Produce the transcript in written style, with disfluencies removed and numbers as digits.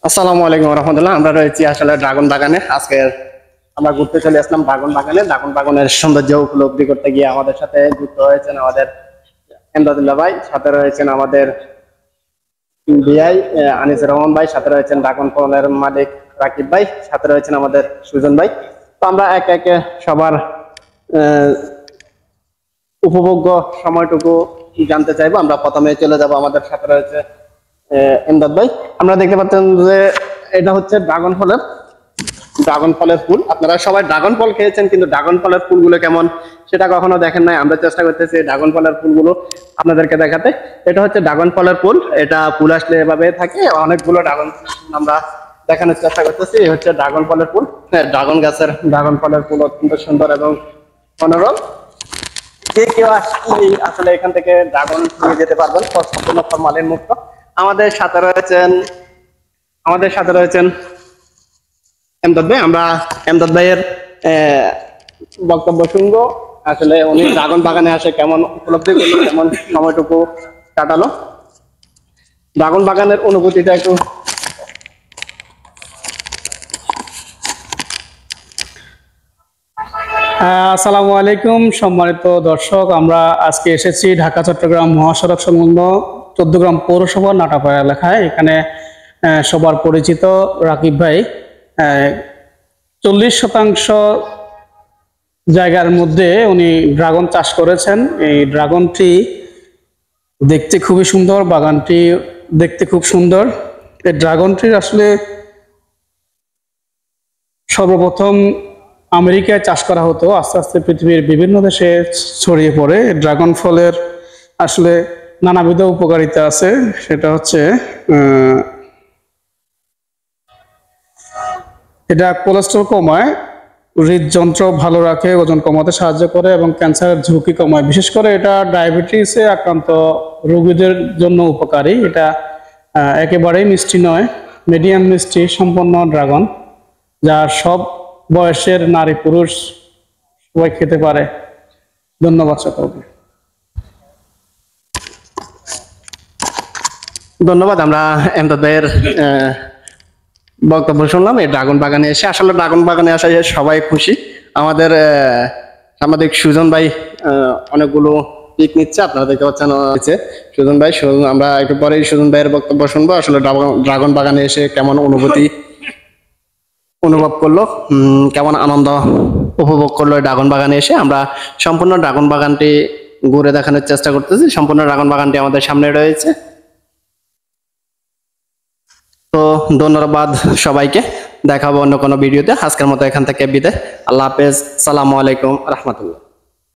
আসসালামু আলাইকুম রহমতুল্লাহ। আমরা রয়েছি আসলে ড্রাগন বাগানে। আজকে আমরা ঘুরতে চলে আসলাম ড্রাগন বাগানে। ড্রাগন বাগানের সৌন্দর্য উপলব্ধি করতে গিয়ে আমাদের সাথে যুক্ত হয়েছেন আমাদের এমদাদুল্লাহ ভাই, সাথে রয়েছেন আমাদের বিআই আনিসুর রহমান ভাই, সাথে রয়েছেন ড্রাগন ফলের মালিক রাকিব ভাই, সাথে রয়েছেন আমাদের সুজন ভাই। তো আমরা একে একে সবার উপভোগ্য সময়টুকু জানতে চাইবো। আমরা প্রথমে চলে যাব, আমাদের সাথে রয়েছে এমদাদ ভাই। আমরা দেখতে পাচ্ছেন যে এটা হচ্ছে ড্রাগন ফলের ফুল। আপনারা সবাই ড্রাগন ফল খেয়েছেন, কিন্তু ড্রাগন ফলের ফুলগুলো কেমন সেটা কখনো দেখেন নাই। আমরা চেষ্টা করতেছি ড্রাগন ফলের ফুলগুলো আপনাদেরকে দেখাতে। এটা হচ্ছে ড্রাগন ফলের ফুল। এটা ফুল আসলে এভাবে থাকে, অনেকগুলো ড্রাগন আমরা দেখানোর চেষ্টা করতেছি। এই হচ্ছে ড্রাগন ফলের ফুল। ড্রাগন গাছের ড্রাগন ফলের ফুল অত্যন্ত সুন্দর এবং মনোরম। যে কেউ আসলে এখান থেকে ড্রাগন নিয়ে যেতে পারবেন, সম্পূর্ণ ফরমালিন মুক্ত। আমাদের সাথে রয়েছেন এমদাদ ভাই। আমরা এমদাদ ভাইয়ের বক্তব্য শুনবো। আসলে উনি ড্রাগন বাগানে আসে কেমন উপলব্ধি করলো, কেমন সময়টুকু কাটালো, ড্রাগন বাগানের অনুভূতিটা একটু। আসসালামু আলাইকুম সম্মানিত দর্শক, আমরা আজকে এসেছি ঢাকা চট্টগ্রাম মহাসড়ক সংলগ্ন 14 গ্রাম পৌরসভা নাটাপাড়া এলাকায়। এখানে সবার পরিচিত রাকিব ভাই 40% জায়গার মধ্যে উনি ড্রাগন চাষ করেছেন। এই ড্রাগনটি দেখতে খুবই সুন্দর, বাগানটি দেখতে খুব সুন্দর। এই ড্রাগনটির আসলে সর্বপ্রথম আমেরিকায় চাষ করা হতো, আস্তে আস্তে পৃথিবীর বিভিন্ন দেশে ছড়িয়ে পড়ে। ড্রাগন ফলের আসলে নানাবিধ উপকারিতা আছে। সেটা হচ্ছে এটা কোলেস্ট্রল কমায়, হৃদযন্ত্র ভালো রাখে, ওজন কমাতে সাহায্য করে এবং ক্যান্সারের ঝুঁকি কমায়। বিশেষ করে এটা ডায়াবেটিসে আক্রান্ত রোগীদের জন্য উপকারী। এটা একেবারেই মিষ্টি নয়, মিডিয়াম মিষ্টি সম্পন্ন ড্রাগন, যা সব বয়সের নারী পুরুষ সবাই খেতে পারে। ধন্যবাদ সকলকে। ধন্যবাদ। আমরা এমদাদ ভাইয়ের বক্তব্য শুনলাম। এই ড্রাগন বাগানে এসে আসলে ড্রাগন বাগানে আসা সবাই খুশি। আমাদের সাংবাদিক সুজন ভাই অনেকগুলো পিক নিচ্ছে, আপনারা দেখতে পাচ্ছেন সুজন ভাই। আমরা একটু পরে সুজন ভাইয়ের বক্তব্য শুনবো। আসলে ড্রাগন বাগানে এসে কেমন অনুভব করলো, কেমন আনন্দ উপভোগ করলো ড্রাগন বাগানে এসে। আমরা সম্পূর্ণ ড্রাগন বাগানটি ঘুরে দেখানোর চেষ্টা করতেছি। সম্পূর্ণ ড্রাগন বাগানটি আমাদের সামনে রয়েছে। তো ধন্যবাদ সবাইকে। দেখাবো অন্য কোনো ভিডিওতে। আজকের মতো এখান থেকে বিদায়। আল্লাহ হাফেজ। সালামু আলাইকুম রহমতুল্লাহ।